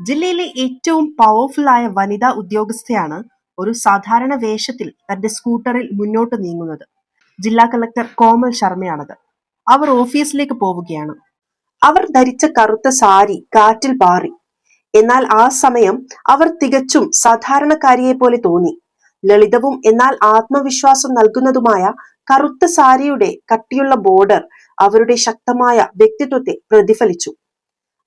ജില്ലയിലെ ഏറ്റവും പവർഫുള്ളായ വനിതാ ഉദ്യോഗസ്ഥയാണ് ഒരു സാധാരണ വേഷത്തിൽ തന്റെ സ്കൂട്ടറിൽ മുന്നോട്ട് നീങ്ങുന്നത്. ജില്ലാ കളക്ടർ കോമൾ ശർമ്മയാണത്. അവർ ഓഫീസിലേക്ക് പോവുകയാണ്. അവർ ധരിച്ച കറുത്ത സാരി കാറ്റിൽ പാറി. എന്നാൽ ആ സമയം അവർ തികച്ചും സാധാരണക്കാരിയെ പോലെ തോന്നി. ലളിതവും എന്നാൽ ആത്മവിശ്വാസം നൽകുന്നതുമായ കറുത്ത സാരിയുടെ കട്ടിയുള്ള ബോർഡർ അവരുടെ ശക്തമായ വ്യക്തിത്വത്തെ പ്രതിഫലിച്ചു.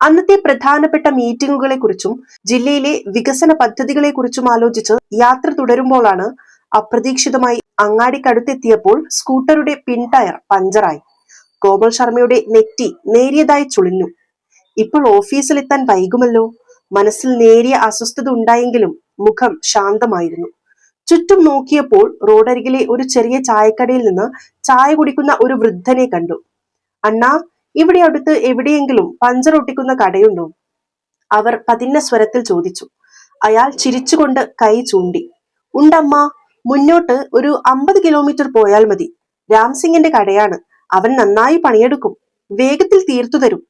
അന്നത്തെ പ്രധാനപ്പെട്ട മീറ്റിംഗുകളെ കുറിച്ചും ജില്ലയിലെ വികസന പദ്ധതികളെ കുറിച്ചും ആലോചിച്ച് യാത്ര തുടരുമ്പോഴാണ് അപ്രതീക്ഷിതമായി അങ്ങാടിക്കടുത്തെത്തിയപ്പോൾ സ്കൂട്ടറുടെ പിൻടയർ പഞ്ചറായി. കോമൾ ശർമ്മയുടെ നെറ്റി നേരിയതായി ചുളിഞ്ഞു. ഇപ്പോൾ ഓഫീസിലെത്താൻ വൈകുമല്ലോ. മനസ്സിൽ നേരിയ അസ്വസ്ഥത ഉണ്ടായെങ്കിലും മുഖം ശാന്തമായിരുന്നു. ചുറ്റും നോക്കിയപ്പോൾ റോഡരികിലെ ഒരു ചെറിയ ചായക്കടയിൽ നിന്ന് ചായ കുടിക്കുന്ന ഒരു വൃദ്ധനെ കണ്ടു. അണ്ണാ, ഇവിടെ അടുത്ത് എവിടെയെങ്കിലും പഞ്ചർ ഒട്ടിക്കുന്ന കടയുണ്ടോ? അവർ പതിന്ന സ്വരത്തിൽ ചോദിച്ചു. അയാൾ ചിരിച്ചുകൊണ്ട് കൈ ചൂണ്ടി. ഉണ്ടമ്മ, മുന്നോട്ട് ഒരു 50 കിലോമീറ്റർ പോയാൽ മതി. രാംസിംഗിന്റെ കടയാണ്. അവൻ നന്നായി പണിയെടുക്കും. വേഗത്തിൽ തീർത്തു തരും.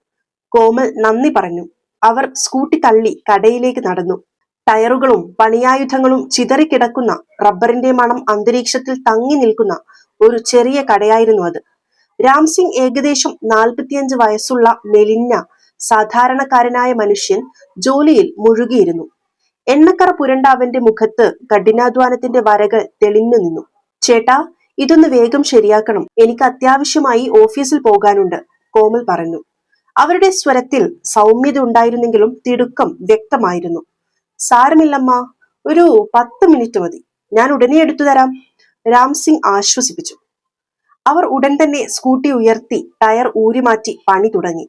കോമൾ നന്ദി പറഞ്ഞു. അവർ സ്കൂട്ടി തള്ളി കടയിലേക്ക് നടന്നു. ടയറുകളും പണിയായുധങ്ങളും ചിതറിക്കിടക്കുന്ന റബ്ബറിന്റെ മണം അന്തരീക്ഷത്തിൽ തങ്ങി നിൽക്കുന്ന ഒരു ചെറിയ കടയായിരുന്നു അത്. രാംസിംഗ് ഏകദേശം 45 വയസ്സുള്ള മെലിഞ്ഞ സാധാരണക്കാരനായ മനുഷ്യൻ ജോലിയിൽ മുഴുകിയിരുന്നു. എണ്ണക്കറ പുരണ്ട അവന്റെ മുഖത്ത് കഠിനാധ്വാനത്തിന്റെ വരകൾ തെളിഞ്ഞു നിന്നു. ചേട്ടാ, ഇതൊന്ന് വേഗം ശരിയാക്കണം. എനിക്ക് അത്യാവശ്യമായി ഓഫീസിൽ പോകാനുണ്ട്, കോമൾ പറഞ്ഞു. അവരുടെ സ്വരത്തിൽ സൗമ്യത ഉണ്ടായിരുന്നെങ്കിലും തിടുക്കം വ്യക്തമായിരുന്നു. സാരമില്ലമ്മ, ഒരു 10 മിനിറ്റ് മതി. ഞാൻ ഉടനെ എടുത്തു തരാം, രാംസിംഗ് ആശ്വസിപ്പിച്ചു. അവർ ഉടൻ തന്നെ സ്കൂട്ടി ഉയർത്തി ടയർ ഊരിമാറ്റി പണി തുടങ്ങി.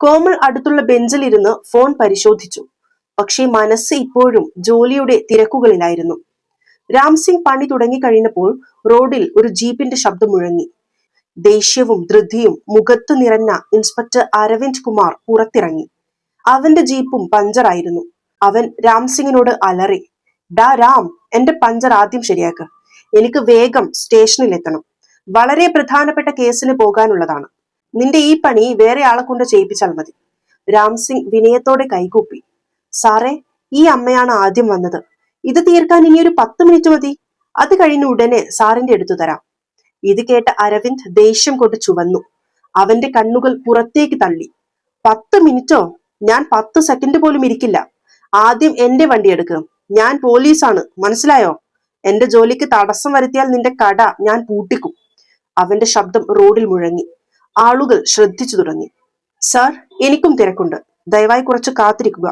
കോമൾ അടുത്തുള്ള ബെഞ്ചിലിരുന്ന് ഫോൺ പരിശോധിച്ചു. പക്ഷേ മനസ്സ് ഇപ്പോഴും ജോലിയുടെ തിരക്കുകളിലായിരുന്നു. രാംസിംഗ് പണി തുടങ്ങിക്കഴിഞ്ഞപ്പോൾ റോഡിൽ ഒരു ജീപ്പിന്റെ ശബ്ദം മുഴങ്ങി. ദേഷ്യവും ധൃതിയും മുഖത്ത് നിറഞ്ഞ ഇൻസ്പെക്ടർ അരവിന്ദ് കുമാർ പുറത്തിറങ്ങി. അവന്റെ ജീപ്പും പഞ്ചറായിരുന്നു. അവൻ രാംസിംഗിനോട് അലറി. ഡാ രാം, എന്റെ പഞ്ചർ ആദ്യം ശരിയാക്ക്. എനിക്ക് വേഗം സ്റ്റേഷനിൽ എത്തണം. വളരെ പ്രധാനപ്പെട്ട കേസിന് പോകാനുള്ളതാണ്. നിന്റെ ഈ പണി വേറെ ആളെ കൊണ്ട് ചെയ്യിപ്പിച്ചാൽ മതി. രാംസിംഗ് വിനയത്തോടെ കൈകൂപ്പി. സാറേ, ഈ അമ്മയാണ് ആദ്യം വന്നത്. ഇത് തീർക്കാൻ ഇനി ഒരു 10 മിനിറ്റ് മതി. അത് കഴിഞ്ഞ് ഉടനെ സാറിന്റെ എടുത്തു തരാം. ഇത് കേട്ട അരവിന്ദ് ദേഷ്യം കൊണ്ട് ചുവന്നു. അവന്റെ കണ്ണുകൾ പുറത്തേക്ക് തള്ളി. 10 മിനിറ്റോ? ഞാൻ 10 സെക്കൻഡ് പോലും ഇരിക്കില്ല. ആദ്യം എന്റെ വണ്ടി എടുക്കുക. ഞാൻ പോലീസാണ്, മനസ്സിലായോ? എന്റെ ജോലിക്ക് തടസ്സം വരുത്തിയാൽ നിന്റെ കട ഞാൻ പൂട്ടിക്കും. അവന്റെ ശബ്ദം റോഡിൽ മുഴങ്ങി. ആളുകൾ ശ്രദ്ധിച്ചു തുടങ്ങി. സാർ, എനിക്കും തിരക്കുണ്ട്. ദയവായി കുറച്ച് കാത്തിരിക്കുക.